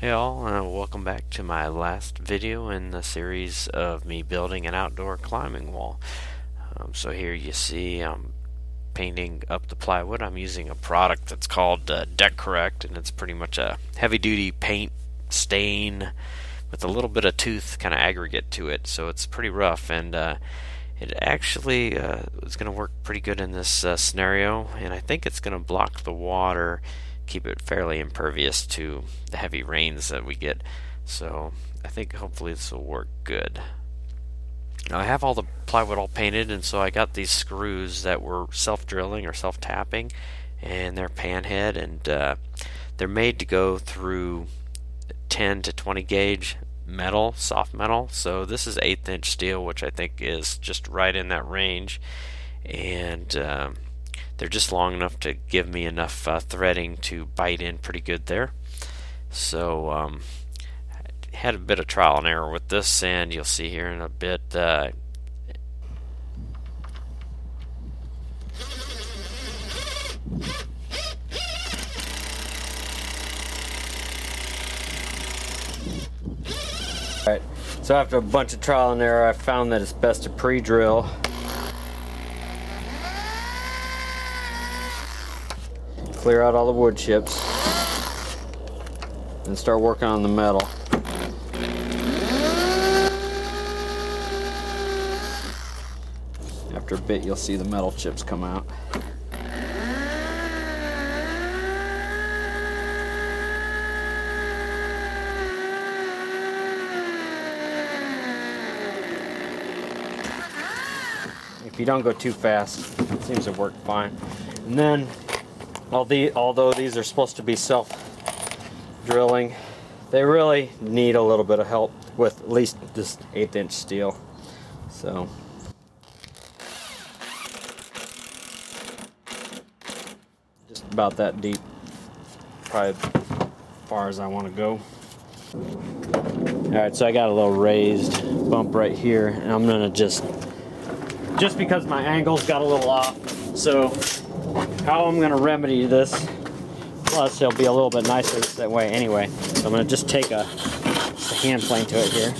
Hey all, welcome back to my last video in the series of me building an outdoor climbing wall. So here you see I'm painting up the plywood. I'm using a product that's called Deck Correct, and it's pretty much a heavy-duty paint stain with a little bit of tooth kind of aggregate to it, so it's pretty rough, and it actually is going to work pretty good in this scenario, and I think it's going to block the water, keep it fairly impervious to the heavy rains that we get. So I think hopefully this will work good. Now I have all the plywood all painted, and so I got these screws that were self-drilling or self-tapping, and they're panhead, and they're made to go through 10 to 20 gauge metal, soft metal. So this is 1/8 inch steel, which I think is just right in that range, and they're just long enough to give me enough threading to bite in pretty good there. So I had a bit of trial and error with this, and you'll see here in a bit Alright, so after a bunch of trial and error, I found that it's best to pre-drill. Clear out all the wood chips and start working on the metal. After a bit, you'll see the metal chips come out. If you don't go too fast, it seems to work fine. And then, although these are supposed to be self-drilling, they really need a little bit of help with at least this 1/8 inch steel. So just about that deep, probably as far as I want to go. Alright, so I got a little raised bump right here, and I'm gonna just because my angle's got a little off, so how I'm going to remedy this, plus it'll be a little bit nicer that way anyway. So I'm going to just take a hand plane to it here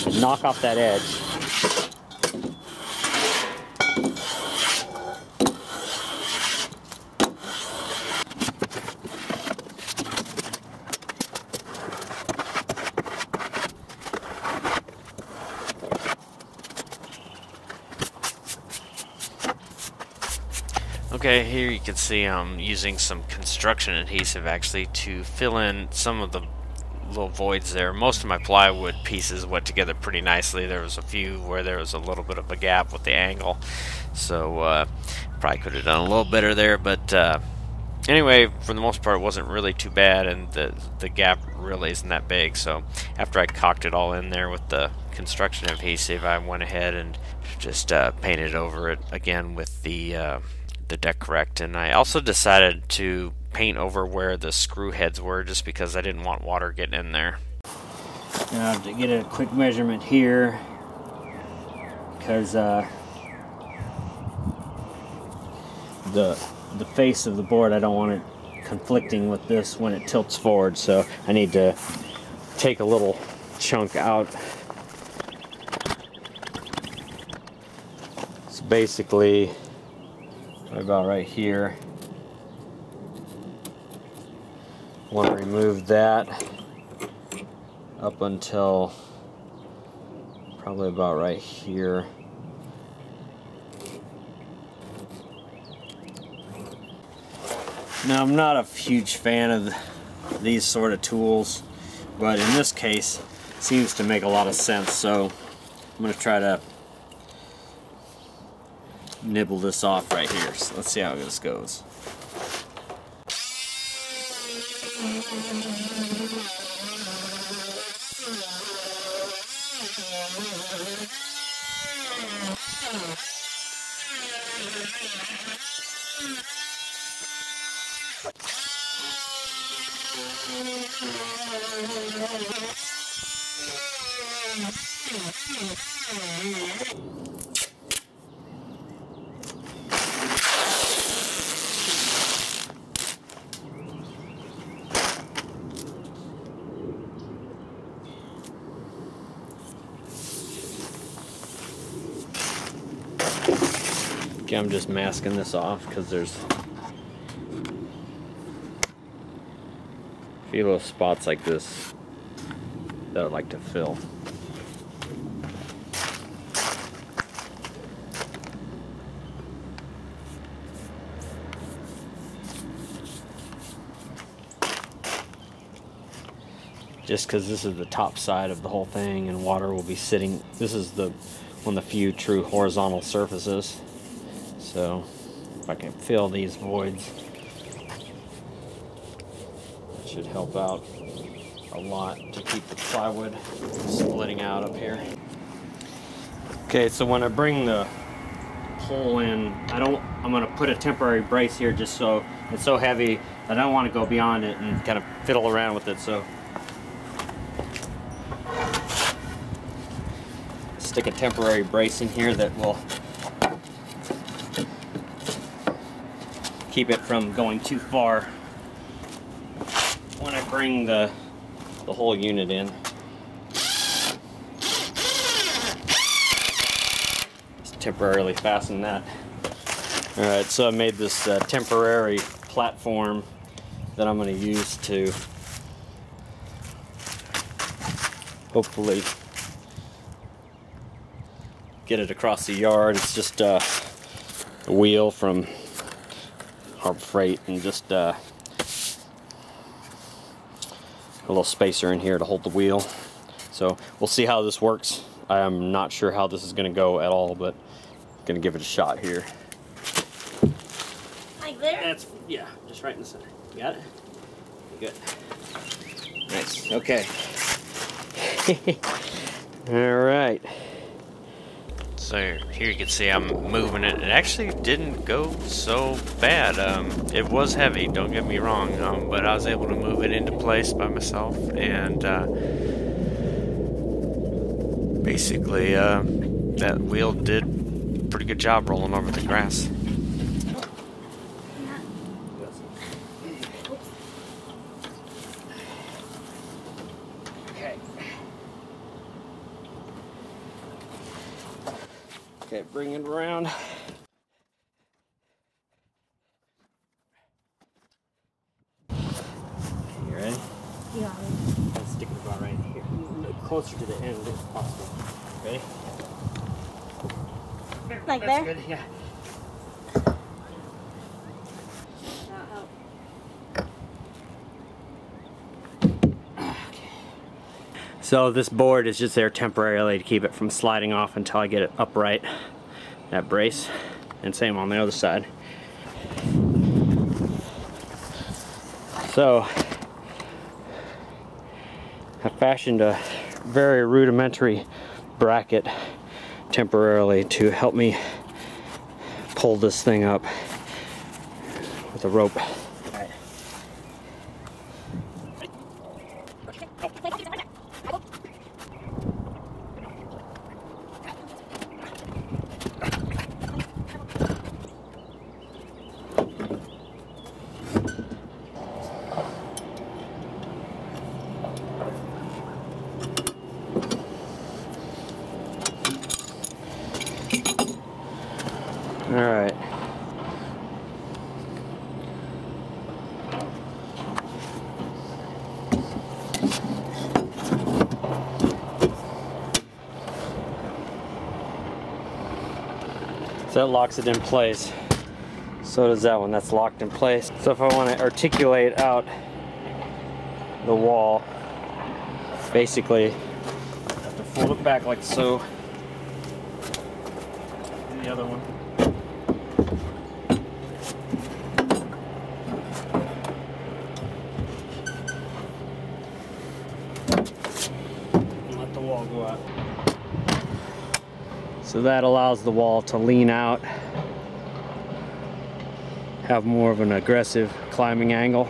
and knock off that edge. Okay, here you can see I'm using some construction adhesive actually to fill in some of the little voids there. Most of my plywood pieces went together pretty nicely. There was a few where there was a little bit of a gap with the angle, so probably could have done a little better there, but anyway, for the most part it wasn't really too bad, and the gap really isn't that big. So after I caulked it all in there with the construction adhesive, I went ahead and just painted over it again with the Deck Correct, and I also decided to paint over where the screw heads were, just because I didn't want water getting in there. Now to get a quick measurement here, because the face of the board, I don't want it conflicting with this when it tilts forward, so I need to take a little chunk out. So basically about right here. I want to remove that up until probably about right here. Now, I'm not a huge fan of these sort of tools, but in this case it seems to make a lot of sense, so I'm going to try to nibble this off right here. So let's see how this goes. Okay, I'm just masking this off because there's a few little spots like this that I'd like to fill. Just because this is the top side of the whole thing and water will be sitting, this is one of the few true horizontal surfaces. So if I can fill these voids, it should help out a lot to keep the plywood splitting out up here. Okay, so when I bring the pole in, I'm going to put a temporary brace here just so it's so heavy that I don't want to go beyond it and kind of fiddle around with it. So stick a temporary brace in here that will keep it from going too far when I bring the whole unit in. Just temporarily fasten that. Alright, so I made this temporary platform that I'm going to use to hopefully get it across the yard. It's just a wheel from Harbor Freight and just a little spacer in here to hold the wheel. So we'll see how this works. I'm not sure how this is going to go at all, but I'm going to give it a shot here. Like there? That's, yeah, just right in the center. You got it? Good. Nice. Okay. All right. So here you can see I'm moving it. It actually didn't go so bad. It was heavy, don't get me wrong, but I was able to move it into place by myself, and basically that wheel did a pretty good job rolling over the grass. Okay, bring it around. You ready? Yeah. I'll stick it about right here, closer to the end if possible. Ready? Like That's there? good, yeah. So this board is just there temporarily to keep it from sliding off until I get it upright, that brace, and same on the other side. So I fashioned a very rudimentary bracket temporarily to help me pull this thing up with a rope. All right. So that locks it in place. So does that one, that's locked in place. So if I want to articulate out the wall, basically I have to fold it back like so. And the other one. And let the wall go out. So that allows the wall to lean out, have more of an aggressive climbing angle.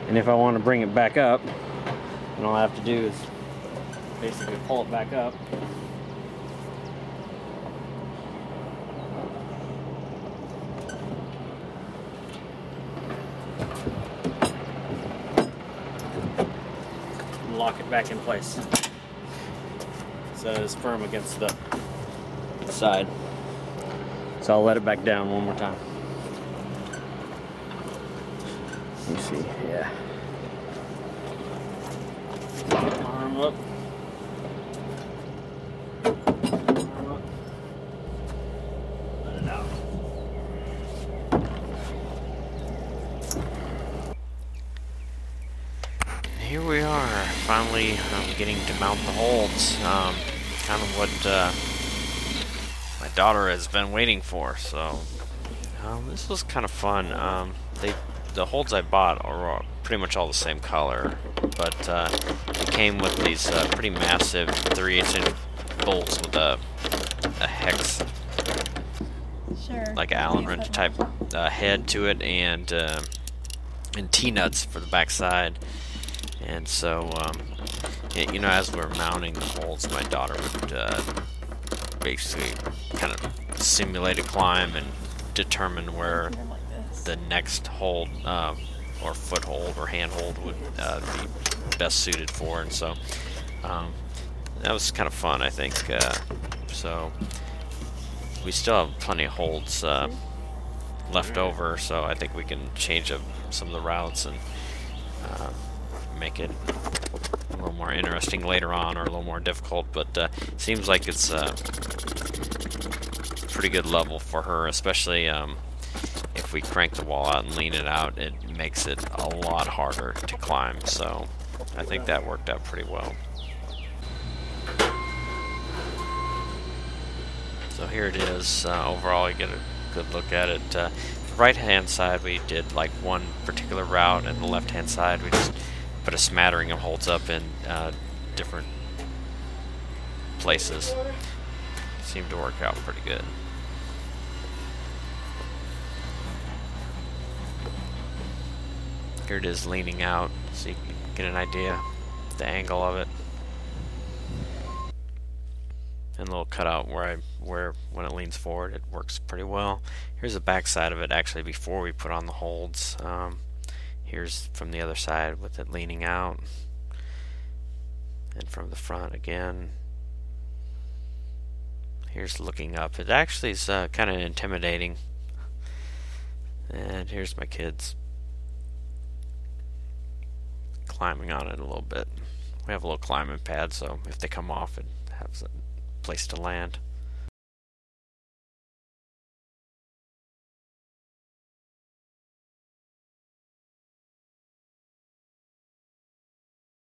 And if I want to bring it back up, then all I have to do is basically pull it back up. And lock it back in place. so it's firm against the side. So I'll let it back down one more time. You see, yeah. Arm up. Arm up. Let it out. Here we are, finally getting to mount the holds. Kind of what my daughter has been waiting for. So this was kind of fun. The holds I bought are pretty much all the same color, but it came with these pretty massive 3/8 inch bolts with a hex, like Allen wrench type head to it, and T-nuts for the back side. And so, you know, as we're mounting the holds, my daughter would basically kind of simulate a climb and determine where the next hold or foothold or handhold would be best suited for. And so that was kind of fun, I think. So we still have plenty of holds left over, so I think we can change up some of the routes and make it a little more interesting later on, or a little more difficult, but seems like it's a pretty good level for her, especially if we crank the wall out and lean it out. It makes it a lot harder to climb, so I think that worked out pretty well. So here it is. Overall, you get a good look at it. The right hand side we did like one particular route, and the left hand side we just put a smattering of holds up in different places. Seemed to work out pretty good. Here it is leaning out, so you can get an idea of the angle of it. And a little cutout where when it leans forward, it works pretty well. Here's the back side of it actually before we put on the holds. Here's from the other side with it leaning out, and from the front again. Here's looking up. It actually is kind of intimidating. And here's my kids climbing on it a little bit. We have a little climbing pad, so if they come off, it has a place to land.